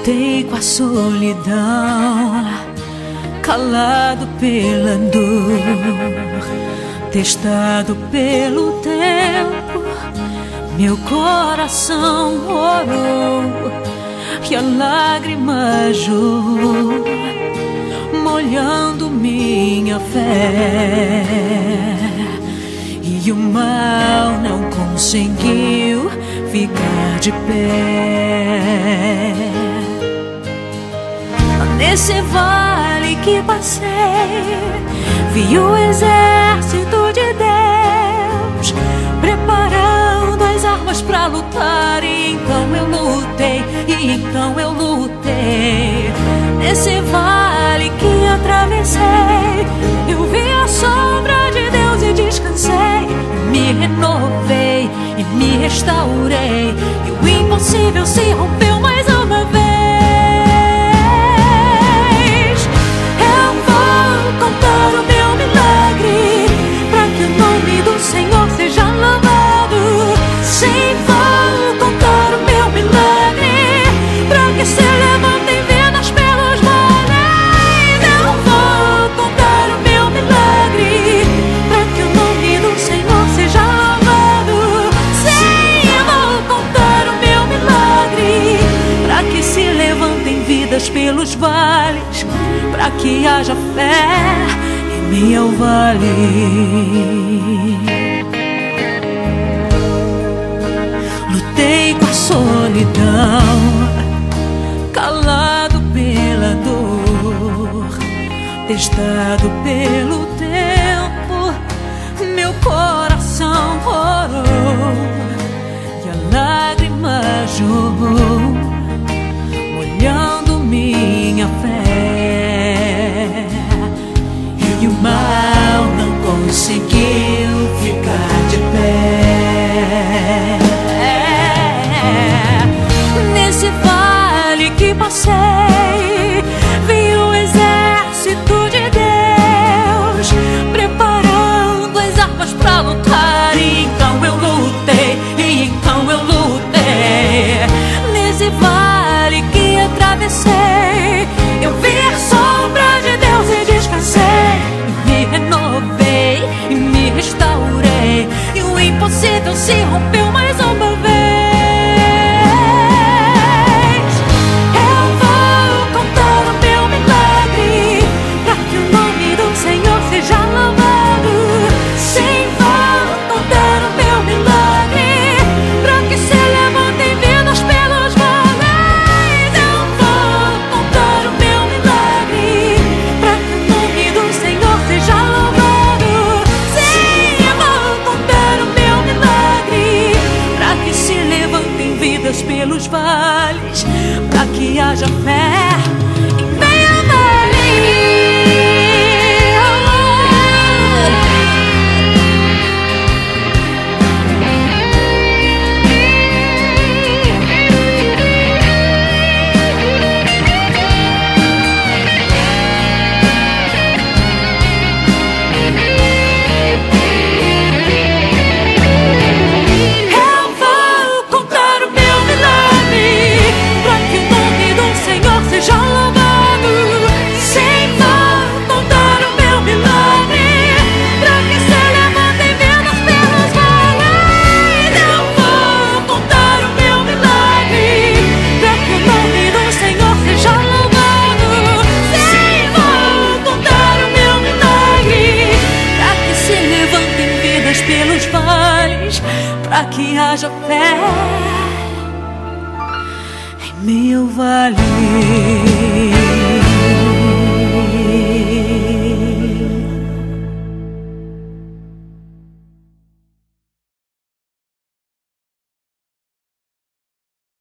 Lutei com a solidão, calado pela dor, testado pelo tempo. Meu coração orou e a lágrima jorrou, molhando minha fé. E o mal não conseguiu ficar de pé. Nesse vale que passei, vi o exército de Deus preparando as armas pra lutar. E então eu lutei, e então eu lutei. Nesse vale que atravessei, eu vi a sombra de Deus e descansei. Me renovei e me restaurei, e o impossível se rompeu mais uma vez. Eu vou contar o meu milagre, pra que o nome do Senhor seja louvado. Sim, vou contar o meu milagre, pra que se levantem vidas pelos vales. Eu vou contar o meu milagre, pra que o nome do Senhor seja louvado. Sim, eu vou contar o meu milagre, pra que se levantem vidas pelos vales, pra que haja fé em meio ao vale. Lutei com a solidão, calado pela dor, testado pelo tempo. Meu coração orou e a lágrima jorrou, molhando minha fé. E o mal não conseguiu ficar de pé. Nesse vale que passei, vi o exército de Deus preparando as armas pra lutar. E então eu lutei, e então eu lutei. Nesse vale que atravessei, eu vi a sombra de Deus e descansei. Me renovei e me restaurei, e o impossível se rompeu mais uma vez. Eu vou contar o meu milagre, pra que o nome do Senhor seja louvado. Sim, vou contar o meu milagre, pra que se levantem vidas pelos vales. Eu vou contar o meu milagre, pra que o nome do Senhor seja louvado. Sim, eu vou contar o meu milagre, pra que se levantem vidas pelos vales, pra que haja fé em meio ao vale. Eu vou contar o meu milagre, pra que o nome do Senhor seja louvado. Sim, vou contar o meu milagre, pra que se levantem vidas pelos vales. Eu vou contar o meu milagre, pra que o nome do Senhor seja louvado. Sim, vou contar o meu milagre, pra que se levantem vidas pelos vales, pra que haja fé em meu vale.